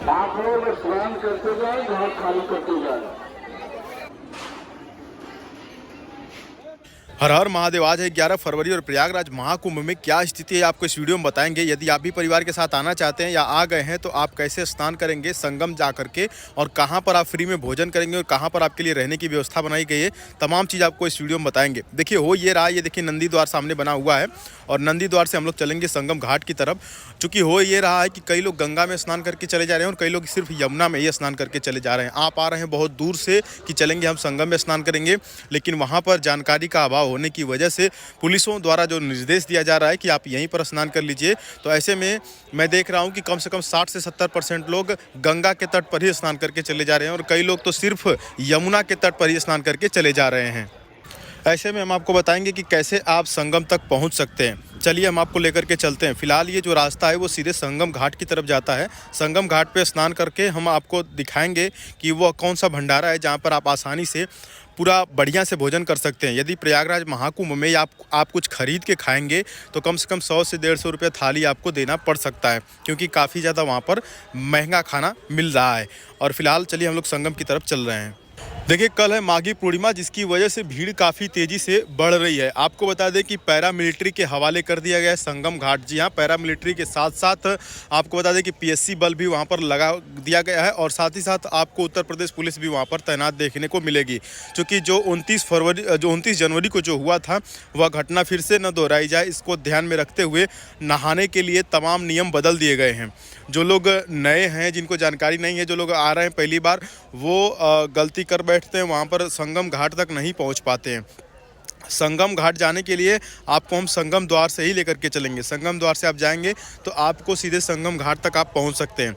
आप लोग स्नान करते जाए, घाट खाली करते जाए। हर हर महादेव। आज है 11 फरवरी और प्रयागराज महाकुंभ में क्या स्थिति है आपको इस वीडियो में बताएंगे। यदि आप भी परिवार के साथ आना चाहते हैं या आ गए हैं तो आप कैसे स्नान करेंगे संगम जा करके, और कहां पर आप फ्री में भोजन करेंगे और कहां पर आपके लिए रहने की व्यवस्था बनाई गई है, तमाम चीज़ आपको इस वीडियो में बताएंगे। देखिए हो ये रहा, ये देखिए नंदी द्वार सामने बना हुआ है और नंदी द्वार से हम लोग चलेंगे संगम घाट की तरफ। चूँकि हो ये रहा है कि कई लोग गंगा में स्नान करके चले जा रहे हैं और कई लोग सिर्फ यमुना में ही स्नान करके चले जा रहे हैं। आप आ रहे हैं बहुत दूर से कि चलेंगे हम संगम में स्नान करेंगे, लेकिन वहाँ पर जानकारी का अभाव होने की वजह से पुलिसों द्वारा जो निर्देश दिया जा रहा है कि आप यहीं पर स्नान कर लीजिए, तो ऐसे में मैं देख रहा हूं कि कम से कम 60 से 70% लोग गंगा के तट पर ही स्नान करके चले जा रहे हैं और कई लोग तो सिर्फ यमुना के तट पर ही स्नान करके चले जा रहे हैं। ऐसे में हम आपको बताएंगे कि कैसे आप संगम तक पहुंच सकते हैं। चलिए हम आपको लेकर के चलते हैं। फिलहाल ये जो रास्ता है वो सीधे संगम घाट की तरफ जाता है। संगम घाट पे स्नान करके हम आपको दिखाएंगे कि वो कौन सा भंडारा है जहां पर आप आसानी से पूरा बढ़िया से भोजन कर सकते हैं। यदि प्रयागराज महाकुंभ में आप कुछ खरीद के खाएंगे तो कम से कम 100 से 150 रुपये थाली आपको देना पड़ सकता है, क्योंकि काफ़ी ज़्यादा वहाँ पर महंगा खाना मिल रहा है। और फिलहाल चलिए हम लोग संगम की तरफ चल रहे हैं। देखिए कल है माघी पूर्णिमा, जिसकी वजह से भीड़ काफ़ी तेज़ी से बढ़ रही है। आपको बता दें कि पैरामिलिट्री के हवाले कर दिया गया है संगम घाट। जी हाँ, पैरामिलिट्री के साथ साथ आपको बता दें कि पीएससी बल भी वहां पर लगा दिया गया है और साथ ही साथ आपको उत्तर प्रदेश पुलिस भी वहां पर तैनात देखने को मिलेगी। क्योंकि जो 29 जनवरी को जो हुआ था वह घटना फिर से न दोहराई जाए, इसको ध्यान में रखते हुए नहाने के लिए तमाम नियम बदल दिए गए हैं। जो लोग नए हैं, जिनको जानकारी नहीं है, जो लोग आ रहे हैं पहली बार, वो गलती कर बैठते हैं, वहाँ पर संगम घाट तक नहीं पहुँच पाते हैं। संगम घाट जाने के लिए आपको हम संगम द्वार से ही लेकर के चलेंगे। संगम द्वार से आप जाएंगे तो आपको सीधे संगम घाट तक आप पहुँच सकते हैं।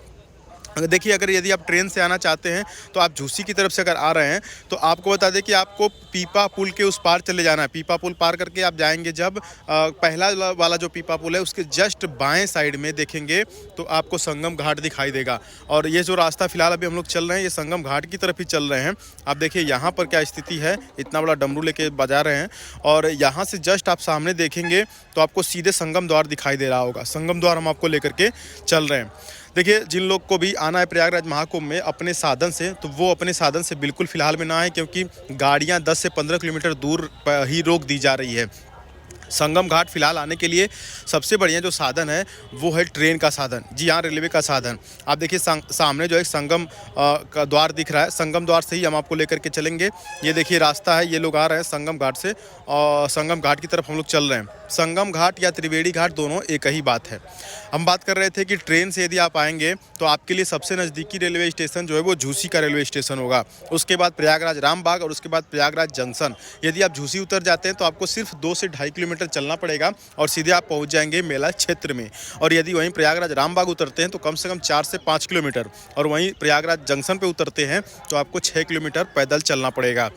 देखिए अगर यदि आप ट्रेन से आना चाहते हैं तो आप झूसी की तरफ से अगर आ रहे हैं तो आपको बता दें कि आपको पीपा पुल के उस पार चले जाना है। पीपा पुल पार करके आप जाएंगे, जब पहला वाला जो पीपा पुल है उसके जस्ट बाएं साइड में देखेंगे तो आपको संगम घाट दिखाई देगा। और ये जो रास्ता फिलहाल अभी हम लोग चल रहे हैं ये संगम घाट की तरफ ही चल रहे हैं। आप देखिए यहाँ पर क्या स्थिति है, इतना बड़ा डमरू लेके बजा रहे हैं और यहाँ से जस्ट आप सामने देखेंगे तो आपको सीधे संगम द्वार दिखाई दे रहा होगा। संगम द्वार हम आपको लेकर के चल रहे हैं। देखिए जिन लोग को भी आना है प्रयागराज महाकुंभ में अपने साधन से, तो वो अपने साधन से बिल्कुल फ़िलहाल में ना आए, क्योंकि गाड़ियां 10 से 15 किलोमीटर दूर ही रोक दी जा रही है। संगम घाट फिलहाल आने के लिए सबसे बढ़िया जो साधन है वो है ट्रेन का साधन। जी हाँ, रेलवे का साधन। आप देखिए सामने जो एक संगम का द्वार दिख रहा है, संगम द्वार से ही हम आपको लेकर के चलेंगे। ये देखिए रास्ता है, ये लोग आ रहे हैं संगम घाट से और संगम घाट की तरफ हम लोग चल रहे हैं। संगम घाट या त्रिवेणी घाट दोनों एक ही बात है। हम बात कर रहे थे कि ट्रेन से यदि आप आएंगे तो आपके लिए सबसे नज़दीकी रेलवे स्टेशन जो है वो झूसी का रेलवे स्टेशन होगा। उसके बाद प्रयागराज रामबाग और उसके बाद प्रयागराज जंक्शन। यदि आप झूसी उतर जाते हैं तो आपको सिर्फ 2 से 2.5 किलोमीटर चलना पड़ेगा और सीधे आप पहुंच जाएंगे मेला क्षेत्र में। और यदि वहीं प्रयागराज रामबाग उतरते हैं तो कम से कम 4 से 5 किलोमीटर, और वहीं प्रयागराज जंक्शन पे उतरते हैं तो आपको 6 किलोमीटर पैदल चलना पड़ेगा।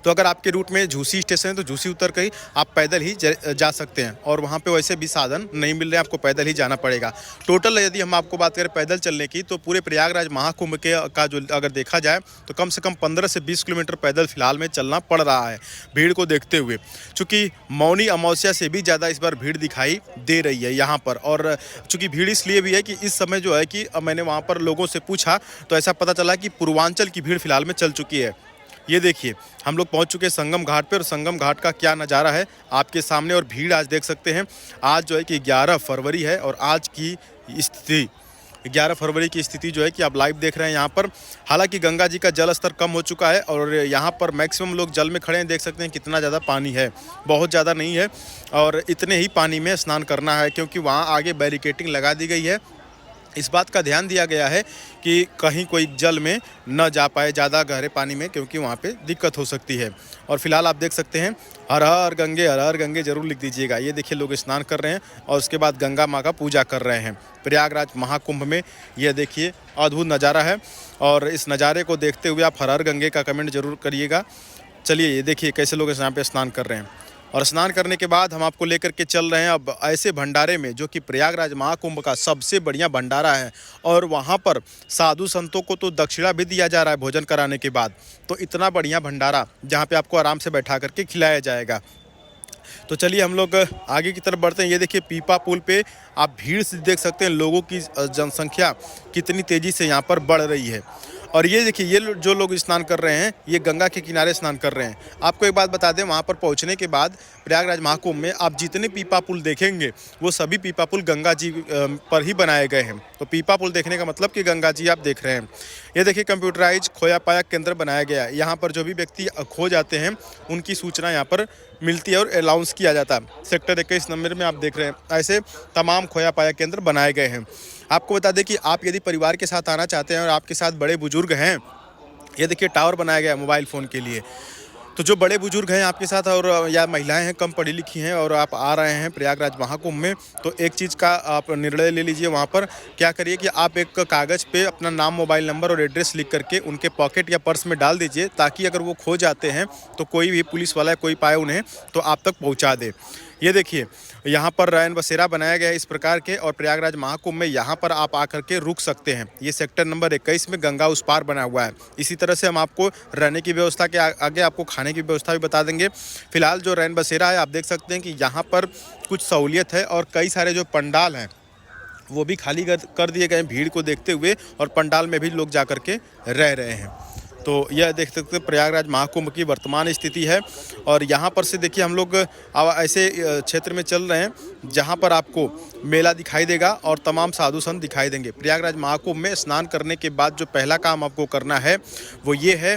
तो अगर आपके रूट में झूसी स्टेशन है तो झूसी उतर कर ही आप पैदल ही जा सकते हैं, और वहाँ पे वैसे भी साधन नहीं मिल रहे हैं, आपको पैदल ही जाना पड़ेगा। टोटल यदि हम आपको बात करें पैदल चलने की तो पूरे प्रयागराज महाकुंभ का जो अगर देखा जाए तो कम से कम 15 से 20 किलोमीटर पैदल फिलहाल में चलना पड़ रहा है भीड़ को देखते हुए। चूँकि मौनी अमावस्या से भी ज़्यादा इस बार भीड़ दिखाई दे रही है यहाँ पर। और चूँकि भीड़ इसलिए भी है कि इस समय जो है कि मैंने वहाँ पर लोगों से पूछा तो ऐसा पता चला कि पूर्वांचल की भीड़ फिलहाल में चल चुकी है। ये देखिए हम लोग पहुंच चुके हैं संगम घाट पे और संगम घाट का क्या नज़ारा है आपके सामने। और भीड़ आज देख सकते हैं। आज जो है कि 11 फरवरी है और आज की स्थिति 11 फरवरी की स्थिति जो है कि आप लाइव देख रहे हैं यहाँ पर। हालांकि गंगा जी का जल स्तर कम हो चुका है और यहाँ पर मैक्सिमम लोग जल में खड़े हैं। देख सकते हैं कितना ज़्यादा पानी है, बहुत ज़्यादा नहीं है, और इतने ही पानी में स्नान करना है क्योंकि वहाँ आगे बैरिकेटिंग लगा दी गई है। इस बात का ध्यान दिया गया है कि कहीं कोई जल में न जा पाए ज़्यादा गहरे पानी में, क्योंकि वहाँ पे दिक्कत हो सकती है। और फिलहाल आप देख सकते हैं हर हर गंगे जरूर लिख दीजिएगा। ये देखिए लोग स्नान कर रहे हैं और उसके बाद गंगा माँ का पूजा कर रहे हैं प्रयागराज महाकुंभ में। ये देखिए अद्भुत नज़ारा है और इस नज़ारे को देखते हुए आप हर गंगे का कमेंट जरूर करिएगा। चलिए ये देखिए कैसे लोग यहाँ पे स्नान कर रहे हैं। और स्नान करने के बाद हम आपको लेकर के चल रहे हैं अब ऐसे भंडारे में जो कि प्रयागराज महाकुंभ का सबसे बढ़िया भंडारा है। और वहाँ पर साधु संतों को तो दक्षिणा भी दिया जा रहा है भोजन कराने के बाद। तो इतना बढ़िया भंडारा जहाँ पे आपको आराम से बैठा करके खिलाया जाएगा। तो चलिए हम लोग आगे की तरफ बढ़ते हैं। ये देखिए पीपा पुल पे आप भीड़ से देख सकते हैं, लोगों की जनसंख्या कितनी तेज़ी से यहाँ पर बढ़ रही है। और ये देखिए जो लोग स्नान कर रहे हैं ये गंगा के किनारे स्नान कर रहे हैं। आपको एक बात बता दें, वहाँ पर पहुँचने के बाद प्रयागराज महाकुंभ में आप जितने पीपा पुल देखेंगे वो सभी पीपा पुल गंगा जी पर ही बनाए गए हैं। तो पीपा पुल देखने का मतलब कि गंगा जी आप देख रहे हैं। ये देखिए कंप्यूटराइज खोया पाया केंद्र बनाया गया है। यहाँ पर जो भी व्यक्ति खो जाते हैं उनकी सूचना यहाँ पर मिलती है और अनाउंस किया जाता है। सेक्टर 21 नंबर में आप देख रहे हैं ऐसे तमाम खोया पाया केंद्र बनाए गए हैं। आपको बता दें कि आप यदि परिवार के साथ आना चाहते हैं और आपके साथ बड़े बुजुर्ग हैं, ये देखिए टावर बनाया गया है मोबाइल फ़ोन के लिए। तो जो बड़े बुजुर्ग हैं आपके साथ और या महिलाएं हैं कम पढ़ी लिखी हैं और आप आ रहे हैं प्रयागराज महाकुंभ में, तो एक चीज़ का आप निर्णय ले लीजिए। वहाँ पर क्या करिए कि आप एक कागज़ पे अपना नाम, मोबाइल नंबर और एड्रेस लिख करके उनके पॉकेट या पर्स में डाल दीजिए, ताकि अगर वो खो जाते हैं तो कोई भी पुलिस वाला कोई पाए उन्हें तो आप तक पहुँचा दे। ये देखिए यहाँ पर रैन बसेरा बनाया गया है इस प्रकार के, और प्रयागराज महाकुंभ में यहाँ पर आप आकर के रुक सकते हैं। ये सेक्टर नंबर 21 में गंगा उस पार बना हुआ है। इसी तरह से हम आपको रहने की व्यवस्था के आगे आपको खाने की व्यवस्था भी बता देंगे। फिलहाल जो रैन बसेरा है आप देख सकते हैं कि यहाँ पर कुछ सहूलियत है और कई सारे जो पंडाल हैं वो भी खाली कर दिए गए हैं भीड़ को देखते हुए, और पंडाल में भी लोग जा कर के रह रहे हैं। तो यह देख सकते हैं प्रयागराज महाकुंभ की वर्तमान स्थिति है। और यहाँ पर से देखिए हम लोग ऐसे क्षेत्र में चल रहे हैं जहाँ पर आपको मेला दिखाई देगा और तमाम साधु संत दिखाई देंगे। प्रयागराज महाकुंभ में स्नान करने के बाद जो पहला काम आपको करना है वो ये है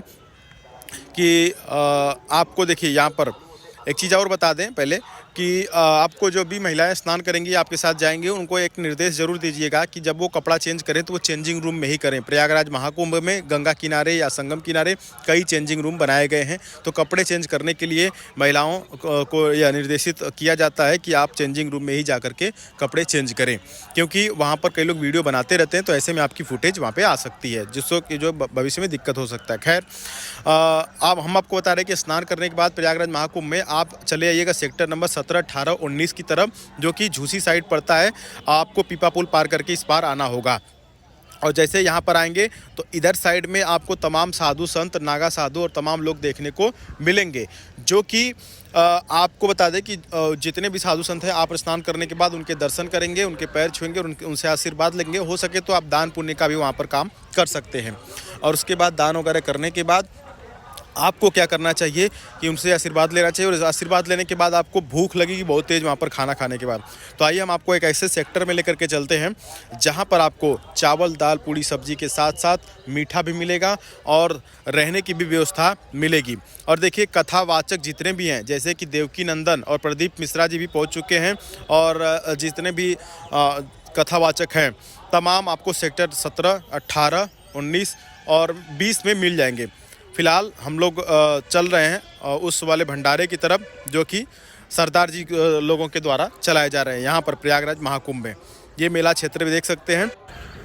कि आपको देखिए यहाँ पर एक चीज़ और बता दें पहले कि आपको जो भी महिलाएं स्नान करेंगी आपके साथ जाएंगी उनको एक निर्देश ज़रूर दीजिएगा कि जब वो कपड़ा चेंज करें तो वो चेंजिंग रूम में ही करें। प्रयागराज महाकुंभ में गंगा किनारे या संगम किनारे कई चेंजिंग रूम बनाए गए हैं, तो कपड़े चेंज करने के लिए महिलाओं को यह निर्देशित किया जाता है कि आप चेंजिंग रूम में ही जा कर के कपड़े चेंज करें, क्योंकि वहाँ पर कई लोग वीडियो बनाते रहते हैं, तो ऐसे में आपकी फुटेज वहाँ पर आ सकती है जिससे जो भविष्य में दिक्कत हो सकता है। खैर अब हम आपको बता रहे हैं कि स्नान करने के बाद प्रयागराज महाकुंभ में आप चले आइएगा सेक्टर नंबर 17, 18, 19 की तरफ, जो कि झूसी साइड पड़ता है। आपको पीपा पुल पार करके इस पार आना होगा। और जैसे यहाँ पर आएंगे तो इधर साइड में आपको तमाम साधु संत, नागा साधु और तमाम लोग देखने को मिलेंगे, जो कि आपको बता दें कि जितने भी साधु संत हैं आप स्नान करने के बाद उनके दर्शन करेंगे, उनके पैर छुएंगे और उनसे आशीर्वाद लेंगे। हो सके तो आप दान पुण्य का भी वहाँ पर काम कर सकते हैं। और उसके बाद दान वगैरह करने के बाद आपको क्या करना चाहिए कि उनसे आशीर्वाद लेना चाहिए, और आशीर्वाद लेने के बाद आपको भूख लगेगी बहुत तेज़ वहाँ पर खाना खाने के बाद। तो आइए हम आपको एक ऐसे सेक्टर में लेकर के चलते हैं जहाँ पर आपको चावल, दाल, पूड़ी, सब्जी के साथ साथ मीठा भी मिलेगा और रहने की भी व्यवस्था मिलेगी। और देखिए कथावाचक जितने भी हैं, जैसे कि देवकी नंदन और प्रदीप मिश्रा जी भी पहुँच चुके हैं, और जितने भी कथावाचक हैं तमाम आपको सेक्टर 17, 18, 19 और 20 में मिल जाएंगे। फ़िलहाल हम लोग चल रहे हैं उस वाले भंडारे की तरफ जो कि सरदार जी लोगों के द्वारा चलाए जा रहे हैं यहाँ पर प्रयागराज महाकुंभ में। ये मेला क्षेत्र भी देख सकते हैं।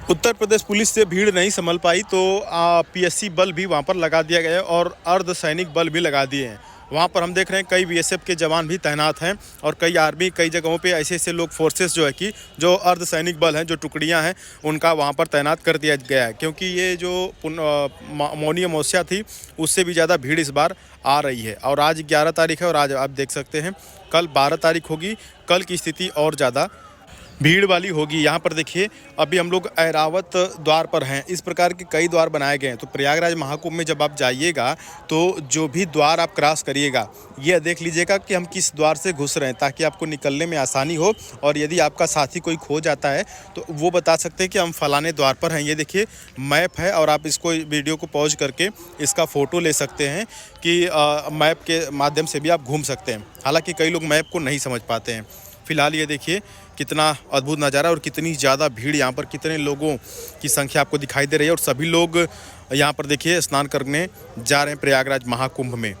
उत्तर प्रदेश पुलिस से भीड़ नहीं संभल पाई तो पीएससी बल भी वहाँ पर लगा दिया गया है और अर्धसैनिक बल भी लगा दिए हैं। वहाँ पर हम देख रहे हैं कई बीएसएफ के जवान भी तैनात हैं और कई आर्मी, कई जगहों पे ऐसे ऐसे लोग फोर्सेस जो है कि जो अर्धसैनिक बल हैं, जो टुकड़ियाँ हैं, उनका वहाँ पर तैनात कर दिया गया है, क्योंकि ये जो मौनी अमावस्या थी उससे भी ज़्यादा भीड़ इस बार आ रही है। और आज 11 तारीख है और आज आप देख सकते हैं कल 12 तारीख होगी, कल की स्थिति और ज़्यादा भीड़ वाली होगी। यहाँ पर देखिए अभी हम लोग ऐरावत द्वार पर हैं। इस प्रकार के कई द्वार बनाए गए हैं। तो प्रयागराज महाकुंभ में जब आप जाइएगा तो जो भी द्वार आप क्रॉस करिएगा ये देख लीजिएगा कि हम किस द्वार से घुस रहे हैं, ताकि आपको निकलने में आसानी हो। और यदि आपका साथी कोई खो जाता है तो वो बता सकते हैं कि हम फलाने द्वार पर हैं। ये देखिए मैप है और आप इसको वीडियो को पॉज करके इसका फ़ोटो ले सकते हैं कि मैप के माध्यम से भी आप घूम सकते हैं। हालाँकि कई लोग मैप को नहीं समझ पाते हैं। फ़िलहाल ये देखिए कितना अद्भुत नज़ारा और कितनी ज़्यादा भीड़, यहाँ पर कितने लोगों की संख्या आपको दिखाई दे रही है। और सभी लोग यहाँ पर देखिए स्नान करने जा रहे हैं प्रयागराज महाकुंभ में।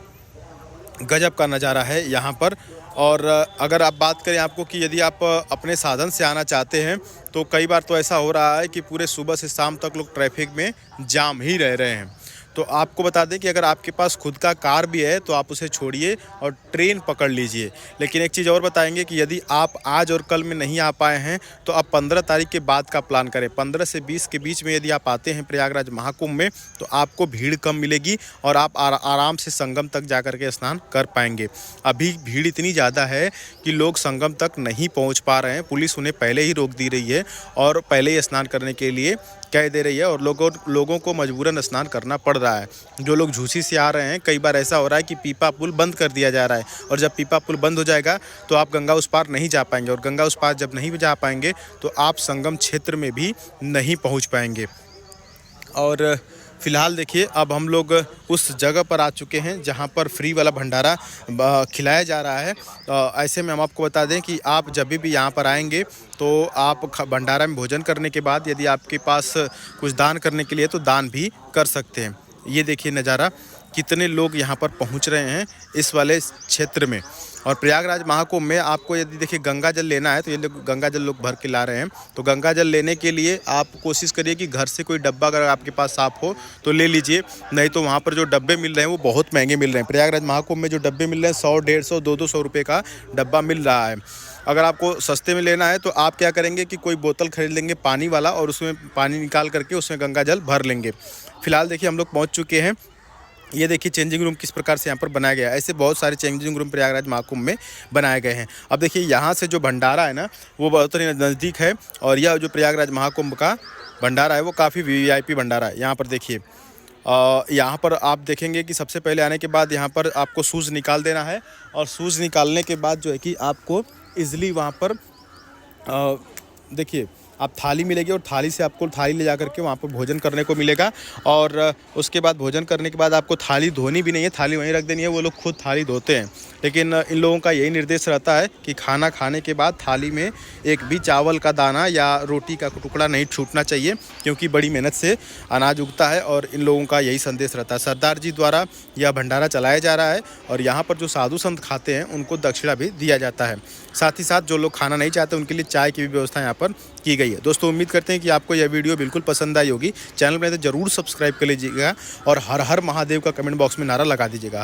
गजब का नज़ारा है यहाँ पर। और अगर आप बात करें आपको कि यदि आप अपने साधन से आना चाहते हैं तो कई बार तो ऐसा हो रहा है कि पूरे सुबह से शाम तक लोग ट्रैफिक में जाम ही रह रहे हैं। तो आपको बता दें कि अगर आपके पास खुद का कार भी है तो आप उसे छोड़िए और ट्रेन पकड़ लीजिए। लेकिन एक चीज़ और बताएंगे कि यदि आप आज और कल में नहीं आ पाए हैं तो आप 15 तारीख के बाद का प्लान करें। 15 से 20 के बीच में यदि आप आते हैं प्रयागराज महाकुंभ में तो आपको भीड़ कम मिलेगी और आप आराम से संगम तक जा कर के स्नान कर पाएंगे। अभी भीड़ इतनी ज़्यादा है कि लोग संगम तक नहीं पहुंच पा रहे हैं। पुलिस उन्हें पहले ही रोक दे रही है और पहले ही स्नान करने के लिए कह दे रही है और लोगों को मजबूरन स्नान करना पड़ रहा है। जो लोग झूसी से आ रहे हैं, कई बार ऐसा हो रहा है कि पीपा पुल बंद कर दिया जा रहा है और जब पीपा पुल बंद हो जाएगा तो आप गंगा उस पार नहीं जा पाएंगे और गंगा उस पार जब नहीं जा पाएंगे तो आप संगम क्षेत्र में भी नहीं पहुंच पाएंगे। और फ़िलहाल देखिए अब हम लोग उस जगह पर आ चुके हैं जहां पर फ्री वाला भंडारा खिलाया जा रहा है। ऐसे में हम आपको बता दें कि आप जब भी यहाँ पर आएंगे तो आप भंडारा में भोजन करने के बाद यदि आपके पास कुछ दान करने के लिए तो दान भी कर सकते हैं। ये देखिए नज़ारा, कितने लोग यहाँ पर पहुँच रहे हैं इस वाले क्षेत्र में। और प्रयागराज महाकुंभ में आपको यदि देखिए गंगा जल लेना है तो ये लोग गंगा जल लोग भर के ला रहे हैं। तो गंगा जल लेने के लिए आप कोशिश करिए कि घर से कोई डब्बा अगर आपके पास साफ हो तो ले लीजिए, नहीं तो वहाँ पर जो डब्बे मिल रहे हैं वो बहुत महंगे मिल रहे हैं। प्रयागराज महाकुंभ में जो डब्बे मिल रहे हैं 100, 150, 200 रुपये का डब्बा मिल रहा है। अगर आपको सस्ते में लेना है तो आप क्या करेंगे कि कोई बोतल खरीद लेंगे पानी वाला और उसमें पानी निकाल करके उसमें गंगा जल भर लेंगे। फिलहाल देखिए हम लोग पहुँच चुके हैं। ये देखिए चेंजिंग रूम किस प्रकार से यहाँ पर बनाया गया है। ऐसे बहुत सारे चेंजिंग रूम प्रयागराज महाकुंभ में बनाए गए हैं। अब देखिए यहाँ से जो भंडारा है ना वो बहुत ही नज़दीक है और यह जो प्रयागराज महाकुंभ का भंडारा है वो काफ़ी वीआईपी भंडारा है। यहाँ पर देखिए यहाँ पर आप देखेंगे कि सबसे पहले आने के बाद यहाँ पर आपको शूज़ निकाल देना है और शूज़ निकालने के बाद जो है कि आपको ईज़िली वहाँ पर देखिए आप थाली मिलेगी और थाली से आपको थाली ले जा करके वहाँ पर भोजन करने को मिलेगा। और उसके बाद भोजन करने के बाद आपको थाली धोनी भी नहीं है, थाली वहीं रख देनी है। वो लोग खुद थाली धोते हैं, लेकिन इन लोगों का यही निर्देश रहता है कि खाना खाने के बाद थाली में एक भी चावल का दाना या रोटी का टुकड़ा नहीं छूटना चाहिए, क्योंकि बड़ी मेहनत से अनाज उगता है और इन लोगों का यही संदेश रहता है। सरदार जी द्वारा यह भंडारा चलाया जा रहा है और यहाँ पर जो साधु संत खाते हैं उनको दक्षिणा भी दिया जाता है। साथ ही साथ जो लोग खाना नहीं चाहते उनके लिए चाय की भी व्यवस्था यहाँ पर की गई है। दोस्तों उम्मीद करते हैं कि आपको यह वीडियो बिल्कुल पसंद आई होगी। चैनल में तो जरूर सब्सक्राइब कर लीजिएगा और हर हर महादेव का कमेंट बॉक्स में नारा लगा दीजिएगा।